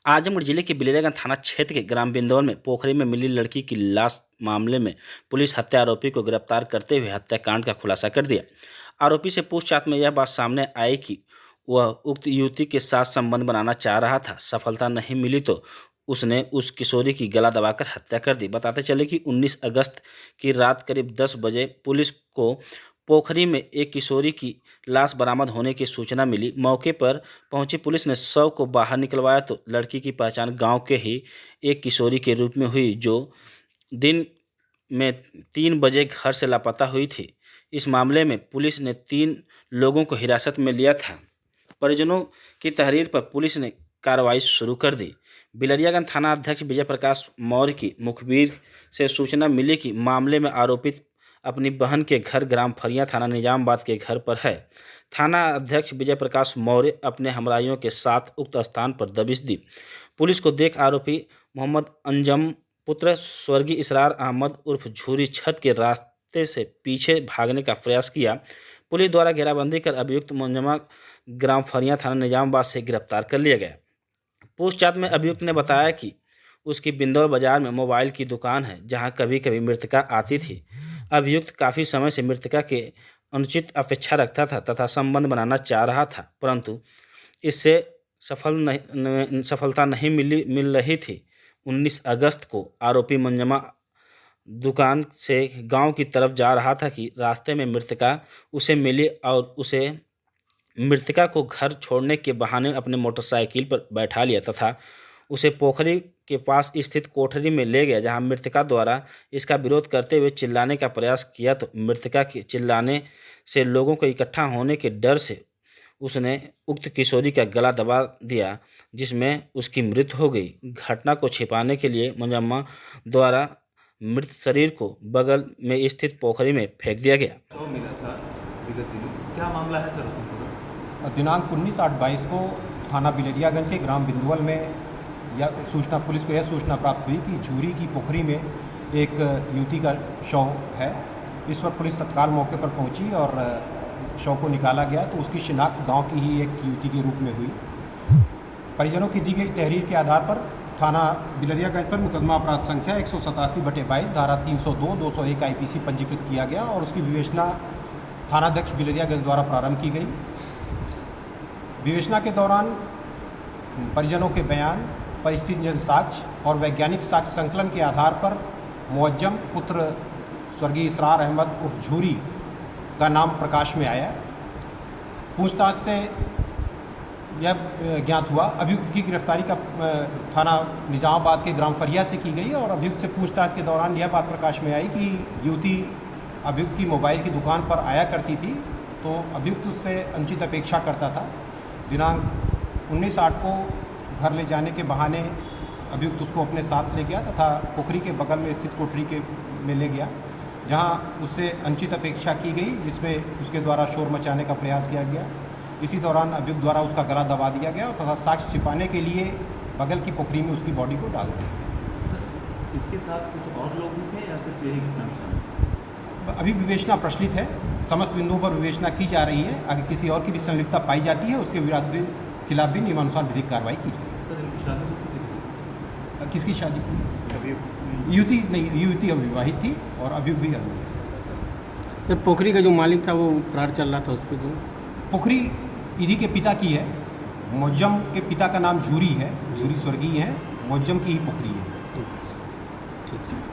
आजमगढ़ जिले के बिलेरागंज थाना क्षेत्र के ग्राम बिंदौल में पोखरी में मिली लड़की की लाश मामले में पुलिस हत्या आरोपी को गिरफ्तार करते हुए हत्याकांड का खुलासा कर दिया। आरोपी से पूछताछ में यह बात सामने आई कि वह उक्त युवती के साथ संबंध बनाना चाह रहा था। सफलता नहीं मिली तो उसने उस किशोरी की गला दबाकर हत्या कर दी। बताते चले कि 19 अगस्त की रात करीब 10 बजे पुलिस को पोखरी में एक किशोरी की लाश बरामद होने की सूचना मिली। मौके पर पहुंची पुलिस ने शव को बाहर निकलवाया तो लड़की की पहचान गांव के ही एक किशोरी के रूप में हुई, जो दिन में 3 बजे घर से लापता हुई थी। इस मामले में पुलिस ने 3 लोगों को हिरासत में लिया था। परिजनों की तहरीर पर पुलिस ने कार्रवाई शुरू कर दी। बिलरियागंज थाना अध्यक्ष विजय प्रकाश मौर्य की मुखबिर से सूचना मिली कि मामले में आरोपित अपनी बहन के घर ग्राम फरिया थाना निजामाबाद के घर पर है। थाना अध्यक्ष विजय प्रकाश मौर्य अपने हमराइयों के साथ उक्त स्थान पर दबिश दी। पुलिस को देख आरोपी मोहम्मद अंजम पुत्र स्वर्गीय इसरार अहमद उर्फ झूरी छत के रास्ते से पीछे भागने का प्रयास किया। पुलिस द्वारा घेराबंदी कर अभियुक्त मुंजमा ग्राम फरिया थाना निजामाबाद से गिरफ्तार कर लिया गया। पूछताछ में अभियुक्त ने बताया कि उसकी बिंदौल बाजार में मोबाइल की दुकान है, जहां कभी कभी मृतका आती थी। अभियुक्त काफ़ी समय से मृतका के अनुचित अपेक्षा रखता था तथा संबंध बनाना चाह रहा था, परंतु इससे सफलता नहीं मिल रही थी। 19 अगस्त को आरोपी मुंजमा दुकान से गांव की तरफ जा रहा था कि रास्ते में मृतका उसे मिली और उसे मृतका को घर छोड़ने के बहाने अपने मोटरसाइकिल पर बैठा लिया तथा उसे पोखरी के पास स्थित कोठरी में ले गया, जहां मृतका द्वारा इसका विरोध करते हुए चिल्लाने का प्रयास किया तो मृतका के चिल्लाने से लोगों को इकट्ठा होने के डर से उसने उक्त किशोरी का गला दबा दिया, जिसमें उसकी मृत्यु हो गई। घटना को छिपाने के लिए मुंजम्मा द्वारा मृत शरीर को बगल में स्थित पोखरी में फेंक दिया गया। मिला था विगत दिनों, क्या मामला है सर उसमें? दिनांक 19/8/22 को थाना बिलरियागंज के ग्राम बिंदौल में पुलिस को यह सूचना प्राप्त हुई कि झूरी की पोखरी में एक युवती का शव है। इस पर पुलिस तत्काल मौके पर पहुंची और शव को निकाला गया तो उसकी शिनाख्त गांव की ही एक युवती के रूप में हुई। परिजनों की दी गई तहरीर के आधार पर थाना बिलरियागंज पर मुकदमा अपराध संख्या 187/22 धारा 302, 201 IPC पंजीकृत किया गया और उसकी विवेचना थानाध्यक्ष बिलरियागंज द्वारा प्रारंभ की गई। विवेचना के दौरान परिजनों के बयान, परिस्थितिजन्य साक्ष्य और वैज्ञानिक साक्ष्य संकलन के आधार पर मुअज्जम पुत्र स्वर्गीय इसरार अहमद उर्फ झूरी का नाम प्रकाश में आया। पूछताछ से यह ज्ञात हुआ अभियुक्त की गिरफ्तारी का थाना निजामाबाद के ग्राम फरिया से की गई और अभियुक्त से पूछताछ के दौरान यह बात प्रकाश में आई कि युवती अभियुक्त की मोबाइल की दुकान पर आया करती थी, तो अभियुक्त उससे अनुचित अपेक्षा करता था। दिनांक 19/8 को घर ले जाने के बहाने अभियुक्त उसको अपने साथ ले गया तथा पोखरी के बगल में स्थित कोठरी में ले गया, जहां उससे अनुचित अपेक्षा की गई, जिसमें उसके द्वारा शोर मचाने का प्रयास किया गया। इसी दौरान अभियुक्त द्वारा उसका गला दबा दिया गया तथा साक्ष्य छिपाने के लिए बगल की पोखरी में उसकी बॉडी को डाल दिया गया। सर, इसके साथ कुछ और लोग भी थे या सिर्फ यही घटना? अभी विवेचना प्रचलित है, समस्त बिंदुओं पर विवेचना की जा रही है। अगर किसी और की भी संलिप्तता पाई जाती है उसके खिलाफ भी नियमानुसार विधिक कार्रवाई की जाएगी। सर, इनकी शादी हो चुकी थी? किसकी शादी की? अभियुक्त युवती नहीं, युवती अविवाहित थी और अभियुक्त भी अविवाहित। सर, पोखरी का जो मालिक था वो फरार चल रहा था, उस पर पोखरी इन्हीं के पिता की है। मुअज्जम के पिता का नाम झूरी है, झूरी स्वर्गीय है, मुअज्जम की ही पोखरी है। ठीक है।